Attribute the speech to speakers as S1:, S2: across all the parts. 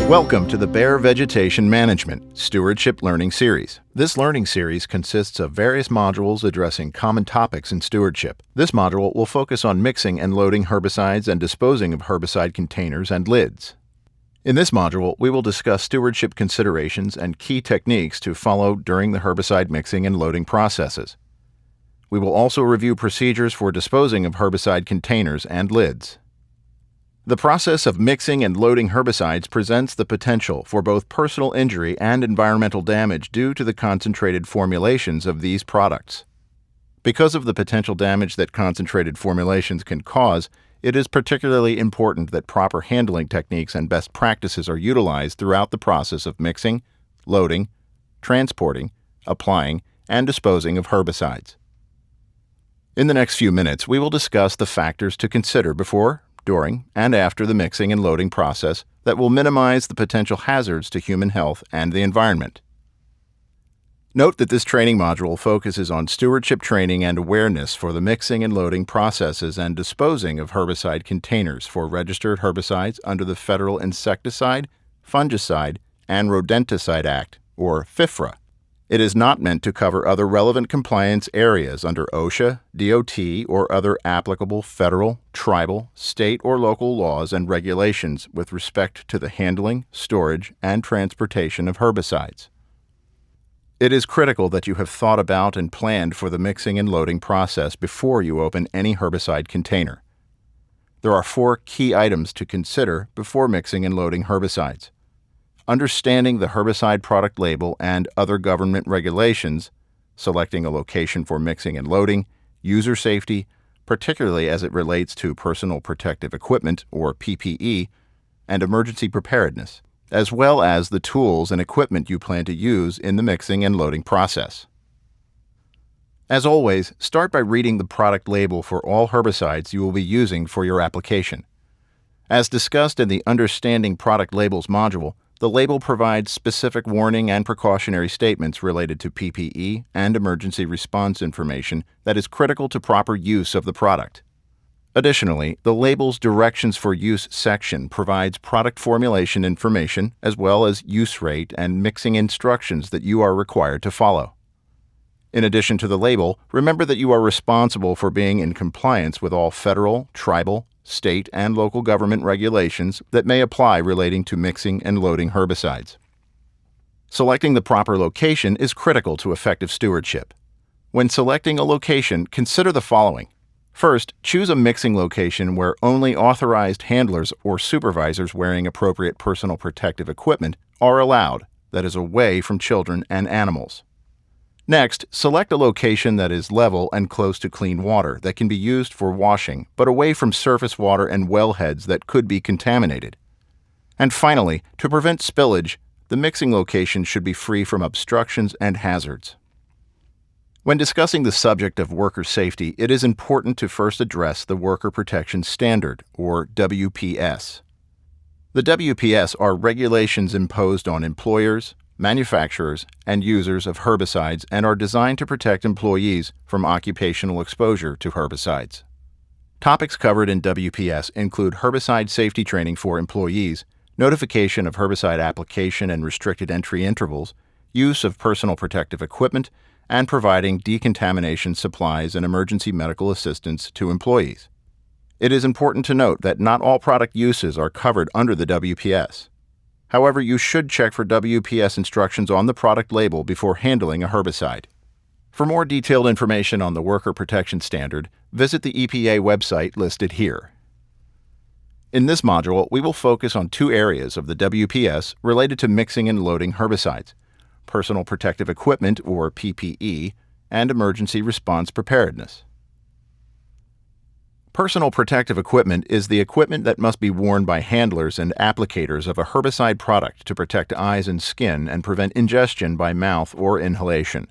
S1: Welcome to the Bayer Vegetation Management Stewardship Learning Series. This learning series consists of various modules addressing common topics in stewardship. This module will focus on mixing and loading herbicides and disposing of herbicide containers and lids. In this module, we will discuss stewardship considerations and key techniques to follow during the herbicide mixing and loading processes. We will also review procedures for disposing of herbicide containers and lids. The process of mixing and loading herbicides presents the potential for both personal injury and environmental damage due to the concentrated formulations of these products. Because of the potential damage that concentrated formulations can cause, it is particularly important that proper handling techniques and best practices are utilized throughout the process of mixing, loading, transporting, applying, and disposing of herbicides. In the next few minutes, we will discuss the factors to consider before, during, and after the mixing and loading process that will minimize the potential hazards to human health and the environment. Note that this training module focuses on stewardship training and awareness for the mixing and loading processes and disposing of herbicide containers for registered herbicides under the Federal Insecticide, Fungicide, and Rodenticide Act, or FIFRA. It is not meant to cover other relevant compliance areas under OSHA, DOT, or other applicable federal, tribal, state, or local laws and regulations with respect to the handling, storage, and transportation of herbicides. It is critical that you have thought about and planned for the mixing and loading process before you open any herbicide container. There are 4 key items to consider before mixing and loading herbicides: understanding the herbicide product label and other government regulations, selecting a location for mixing and loading, user safety, particularly as it relates to personal protective equipment, or PPE, and emergency preparedness, as well as the tools and equipment you plan to use in the mixing and loading process. As always, start by reading the product label for all herbicides you will be using for your application. As discussed in the Understanding Product Labels module, the label provides specific warning and precautionary statements related to PPE and emergency response information that is critical to proper use of the product. Additionally, the label's Directions for Use section provides product formulation information as well as use rate and mixing instructions that you are required to follow. In addition to the label, remember that you are responsible for being in compliance with all federal, tribal, state, and local government regulations that may apply relating to mixing and loading herbicides. Selecting the proper location is critical to effective stewardship. When selecting a location, consider the following. First, choose a mixing location where only authorized handlers or supervisors wearing appropriate personal protective equipment are allowed, that is, away from children and animals. Next, select a location that is level and close to clean water that can be used for washing, but away from surface water and wellheads that could be contaminated. And finally, to prevent spillage, the mixing location should be free from obstructions and hazards. When discussing the subject of worker safety, it is important to first address the Worker Protection Standard, or WPS. The WPS are regulations imposed on employers, manufacturers, and users of herbicides and are designed to protect employees from occupational exposure to herbicides. Topics covered in WPS include herbicide safety training for employees, notification of herbicide application and restricted entry intervals, use of personal protective equipment, and providing decontamination supplies and emergency medical assistance to employees. It is important to note that not all product uses are covered under the WPS. However, you should check for WPS instructions on the product label before handling a herbicide. For more detailed information on the Worker Protection Standard, visit the EPA website listed here. In this module, we will focus on 2 areas of the WPS related to mixing and loading herbicides: personal protective equipment, or PPE, and emergency response preparedness. Personal protective equipment is the equipment that must be worn by handlers and applicators of a herbicide product to protect eyes and skin and prevent ingestion by mouth or inhalation.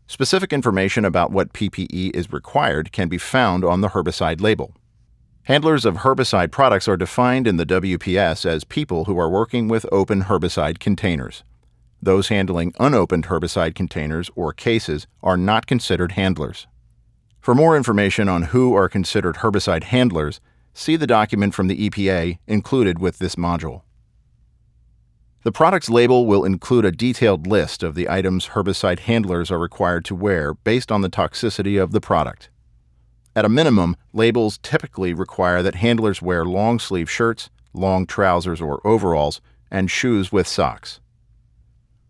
S1: Specific information about what PPE is required can be found on the herbicide label. Handlers of herbicide products are defined in the WPS as people who are working with open herbicide containers. Those handling unopened herbicide containers or cases are not considered handlers. For more information on who are considered herbicide handlers, see the document from the EPA included with this module. The product's label will include a detailed list of the items herbicide handlers are required to wear based on the toxicity of the product. At a minimum, labels typically require that handlers wear long-sleeve shirts, long trousers or overalls, and shoes with socks.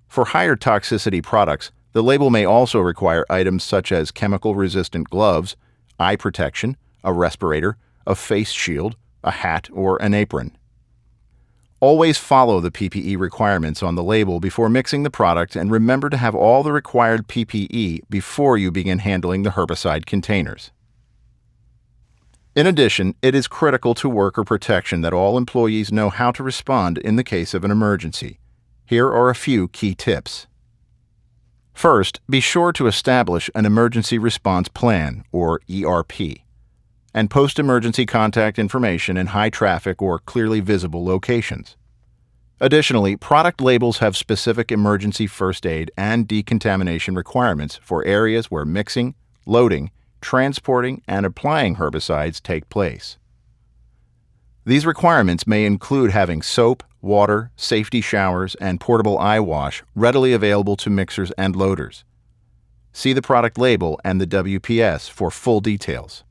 S1: For higher toxicity products, the label may also require items such as chemical-resistant gloves, eye protection, a respirator, a face shield, a hat, or an apron. Always follow the PPE requirements on the label before mixing the product, and remember to have all the required PPE before you begin handling the herbicide containers. In addition, it is critical to worker protection that all employees know how to respond in the case of an emergency. Here are a few key tips. First, be sure to establish an emergency response plan, or ERP, and post emergency contact information in high traffic or clearly visible locations. Additionally, product labels have specific emergency first aid and decontamination requirements for areas where mixing, loading, transporting, and applying herbicides take place. These requirements may include having soap, water, safety showers, and portable eye wash readily available to mixers and loaders. See the product label and the WPS for full details.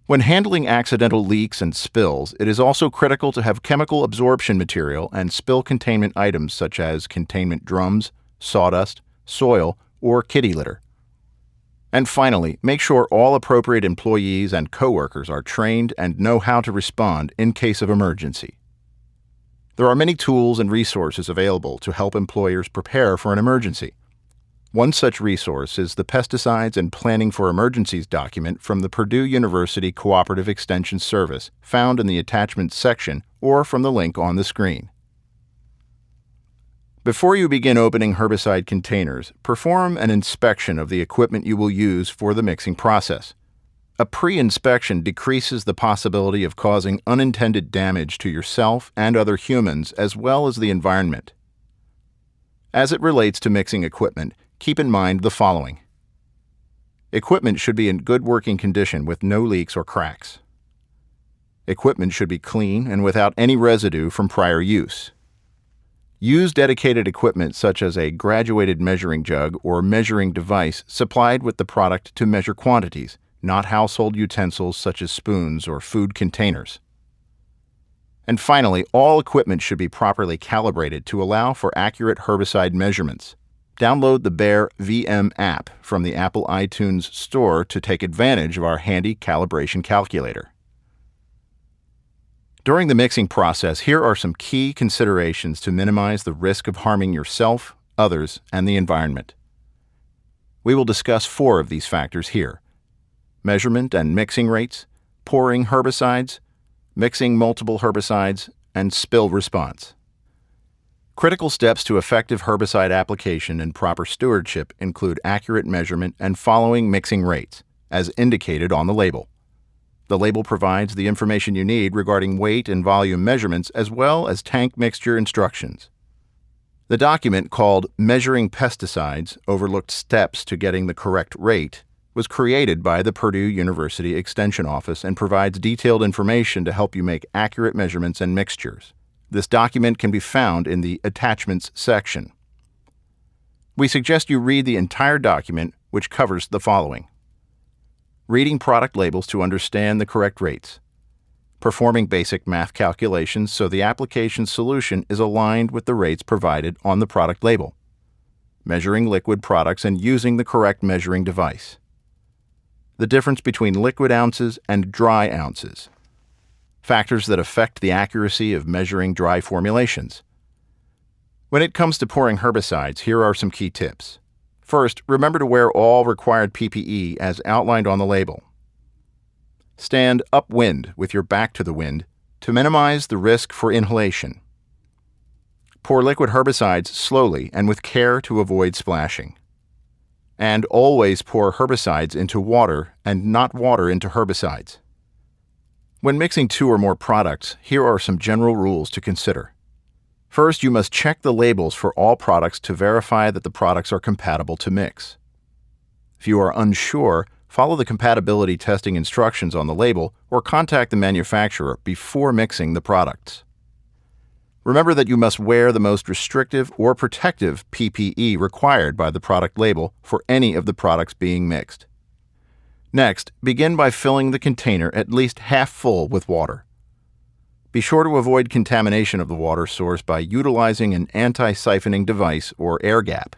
S1: When handling accidental leaks and spills, it is also critical to have chemical absorption material and spill containment items such as containment drums, sawdust, soil, or kitty litter. And finally, make sure all appropriate employees and coworkers are trained and know how to respond in case of emergency. There are many tools and resources available to help employers prepare for an emergency. One such resource is the Pesticides and Planning for Emergencies document from the Purdue University Cooperative Extension Service, found in the Attachments section or from the link on the screen. Before you begin opening herbicide containers, perform an inspection of the equipment you will use for the mixing process. A pre-inspection decreases the possibility of causing unintended damage to yourself and other humans as well as the environment. As it relates to mixing equipment, keep in mind the following. Equipment should be in good working condition with no leaks or cracks. Equipment should be clean and without any residue from prior use. Use dedicated equipment such as a graduated measuring jug or measuring device supplied with the product to measure quantities, not household utensils such as spoons or food containers. And finally, all equipment should be properly calibrated to allow for accurate herbicide measurements. Download the Bayer VM app from the Apple iTunes Store to take advantage of our handy calibration calculator. During the mixing process, here are some key considerations to minimize the risk of harming yourself, others, and the environment. We will discuss 4 of these factors here: measurement and mixing rates, pouring herbicides, mixing multiple herbicides, and spill response. Critical steps to effective herbicide application and proper stewardship include accurate measurement and following mixing rates, as indicated on the label. The label provides the information you need regarding weight and volume measurements as well as tank mixture instructions. The document called Measuring Pesticides: Overlooked Steps to Getting the Correct Rate was created by the Purdue University Extension Office and provides detailed information to help you make accurate measurements and mixtures. This document can be found in the Attachments section. We suggest you read the entire document, which covers the following: reading product labels to understand the correct rates, performing basic math calculations so the application solution is aligned with the rates provided on the product label, measuring liquid products and using the correct measuring device, the difference between liquid ounces and dry ounces, factors that affect the accuracy of measuring dry formulations. When it comes to pouring herbicides, here are some key tips. First, remember to wear all required PPE as outlined on the label. Stand upwind with your back to the wind to minimize the risk for inhalation. Pour liquid herbicides slowly and with care to avoid splashing. And always pour herbicides into water and not water into herbicides. When mixing 2 or more products, here are some general rules to consider. First, you must check the labels for all products to verify that the products are compatible to mix. If you are unsure, follow the compatibility testing instructions on the label or contact the manufacturer before mixing the products. Remember that you must wear the most restrictive or protective PPE required by the product label for any of the products being mixed. Next, begin by filling the container at least half full with water. Be sure to avoid contamination of the water source by utilizing an anti-siphoning device or air gap.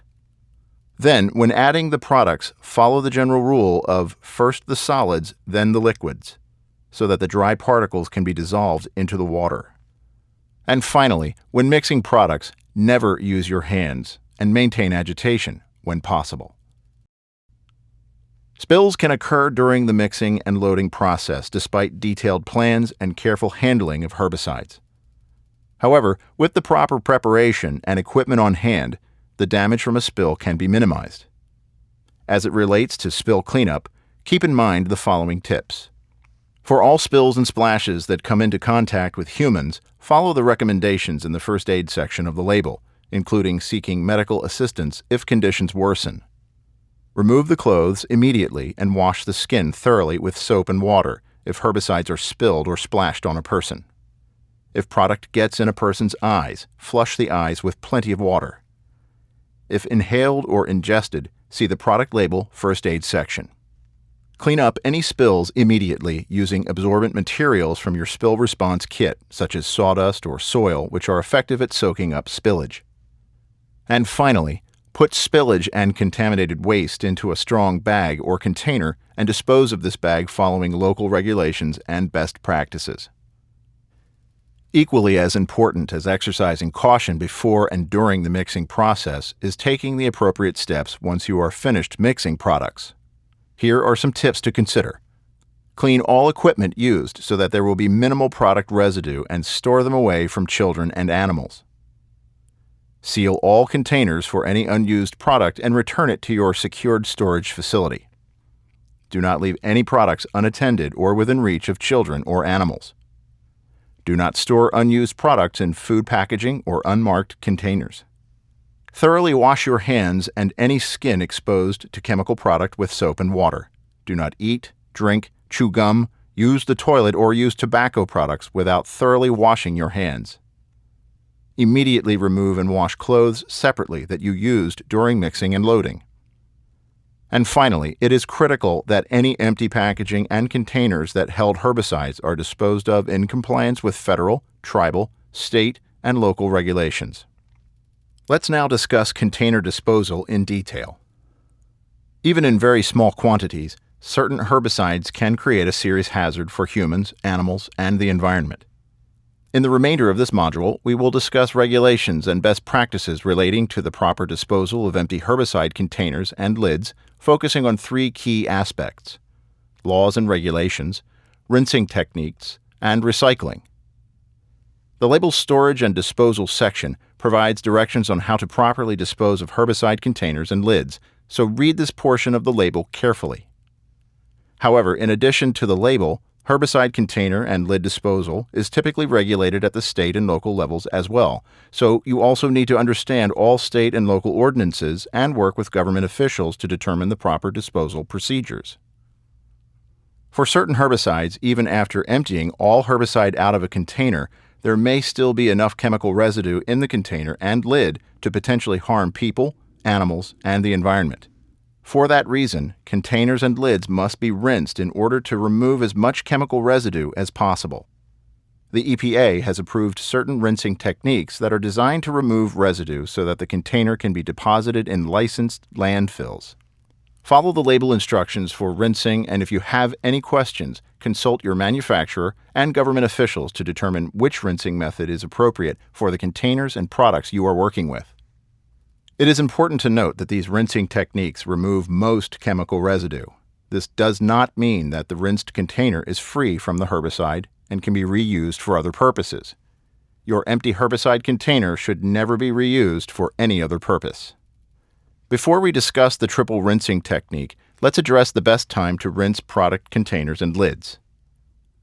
S1: Then, when adding the products, follow the general rule of first the solids, then the liquids, so that the dry particles can be dissolved into the water. And finally, when mixing products, never use your hands and maintain agitation when possible. Spills can occur during the mixing and loading process despite detailed plans and careful handling of herbicides. However, with the proper preparation and equipment on hand, the damage from a spill can be minimized. As it relates to spill cleanup, keep in mind the following tips. For all spills and splashes that come into contact with humans, follow the recommendations in the first aid section of the label, including seeking medical assistance if conditions worsen. Remove the clothes immediately and wash the skin thoroughly with soap and water if herbicides are spilled or splashed on a person. If product gets in a person's eyes, flush the eyes with plenty of water. If inhaled or ingested, see the product label first aid section. Clean up any spills immediately using absorbent materials from your spill response kit, such as sawdust or soil, which are effective at soaking up spillage. And finally, put spillage and contaminated waste into a strong bag or container and dispose of this bag following local regulations and best practices. Equally as important as exercising caution before and during the mixing process is taking the appropriate steps once you are finished mixing products. Here are some tips to consider. Clean all equipment used so that there will be minimal product residue and store them away from children and animals. Seal all containers for any unused product and return it to your secured storage facility. Do not leave any products unattended or within reach of children or animals. Do not store unused products in food packaging or unmarked containers. Thoroughly wash your hands and any skin exposed to chemical product with soap and water. Do not eat, drink, chew gum, use the toilet, or use tobacco products without thoroughly washing your hands. Immediately remove and wash clothes separately that you used during mixing and loading. And finally, it is critical that any empty packaging and containers that held herbicides are disposed of in compliance with federal, tribal, state, and local regulations. Let's now discuss container disposal in detail. Even in very small quantities, certain herbicides can create a serious hazard for humans, animals, and the environment. In the remainder of this module, we will discuss regulations and best practices relating to the proper disposal of empty herbicide containers and lids, focusing on three key aspects: laws and regulations, rinsing techniques, and recycling. The label's storage and disposal section provides directions on how to properly dispose of herbicide containers and lids, so read this portion of the label carefully. However, in addition to the label, herbicide container and lid disposal is typically regulated at the state and local levels as well, so you also need to understand all state and local ordinances and work with government officials to determine the proper disposal procedures. For certain herbicides, even after emptying all herbicide out of a container, there may still be enough chemical residue in the container and lid to potentially harm people, animals, and the environment. For that reason, containers and lids must be rinsed in order to remove as much chemical residue as possible. The EPA has approved certain rinsing techniques that are designed to remove residue so that the container can be deposited in licensed landfills. Follow the label instructions for rinsing, and if you have any questions, consult your manufacturer and government officials to determine which rinsing method is appropriate for the containers and products you are working with. It is important to note that these rinsing techniques remove most chemical residue. This does not mean that the rinsed container is free from the herbicide and can be reused for other purposes. Your empty herbicide container should never be reused for any other purpose. Before we discuss the triple rinsing technique, let's address the best time to rinse product containers and lids.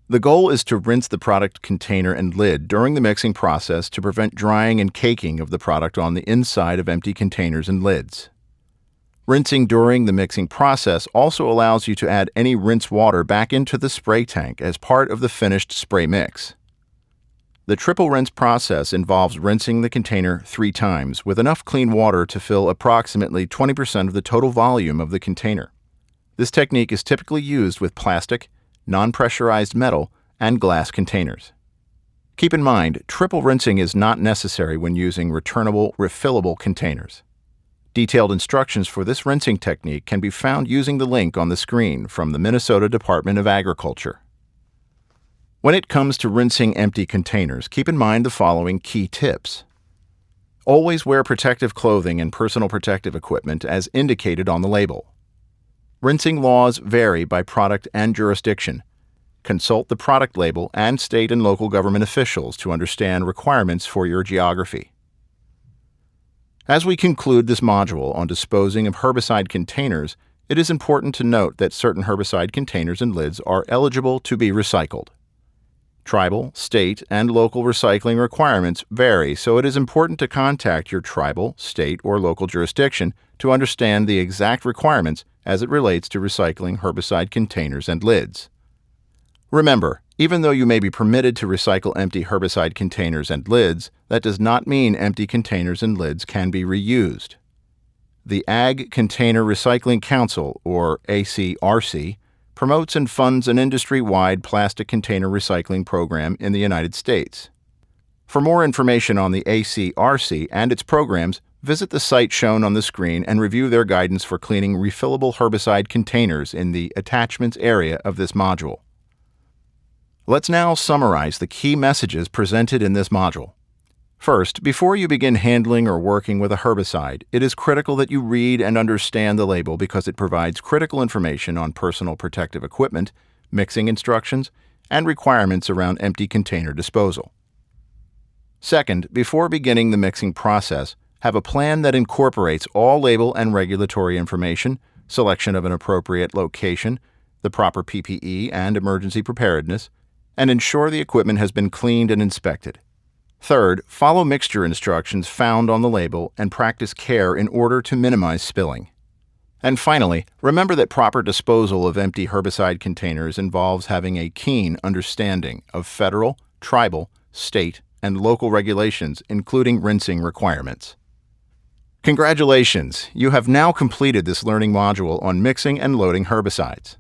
S1: The goal is to rinse the product container and lid during the mixing process to prevent drying and caking of the product on the inside of empty containers and lids. Rinsing during the mixing process also allows you to add any rinse water back into the spray tank as part of the finished spray mix. The triple rinse process involves rinsing the container 3 times with enough clean water to fill approximately 20% of the total volume of the container. This technique is typically used with plastic, non-pressurized metal, and glass containers. Keep in mind, triple rinsing is not necessary when using returnable, refillable containers. Detailed instructions for this rinsing technique can be found using the link on the screen from the Minnesota Department of Agriculture. When it comes to rinsing empty containers, keep in mind the following key tips. Always wear protective clothing and personal protective equipment as indicated on the label. Rinsing laws vary by product and jurisdiction. Consult the product label and state and local government officials to understand requirements for your geography. As we conclude this module on disposing of herbicide containers, it is important to note that certain herbicide containers and lids are eligible to be recycled. Tribal, state, and local recycling requirements vary, so it is important to contact your tribal, state, or local jurisdiction to understand the exact requirements as it relates to recycling herbicide containers and lids. Remember, even though you may be permitted to recycle empty herbicide containers and lids, that does not mean empty containers and lids can be reused. The Ag Container Recycling Council, or ACRC, promotes and funds an industry-wide plastic container recycling program in the United States. For more information on the ACRC and its programs, visit the site shown on the screen and review their guidance for cleaning refillable herbicide containers in the Attachments area of this module. Let's now summarize the key messages presented in this module. First, before you begin handling or working with a herbicide, it is critical that you read and understand the label because it provides critical information on personal protective equipment, mixing instructions, and requirements around empty container disposal. Second, before beginning the mixing process, have a plan that incorporates all label and regulatory information, selection of an appropriate location, the proper PPE and emergency preparedness, and ensure the equipment has been cleaned and inspected. Third, follow mixture instructions found on the label and practice care in order to minimize spilling. And finally, remember that proper disposal of empty herbicide containers involves having a keen understanding of federal, tribal, state, and local regulations, including rinsing requirements. Congratulations! You have now completed this learning module on mixing and loading herbicides.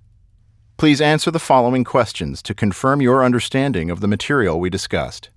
S1: Please answer the following questions to confirm your understanding of the material we discussed.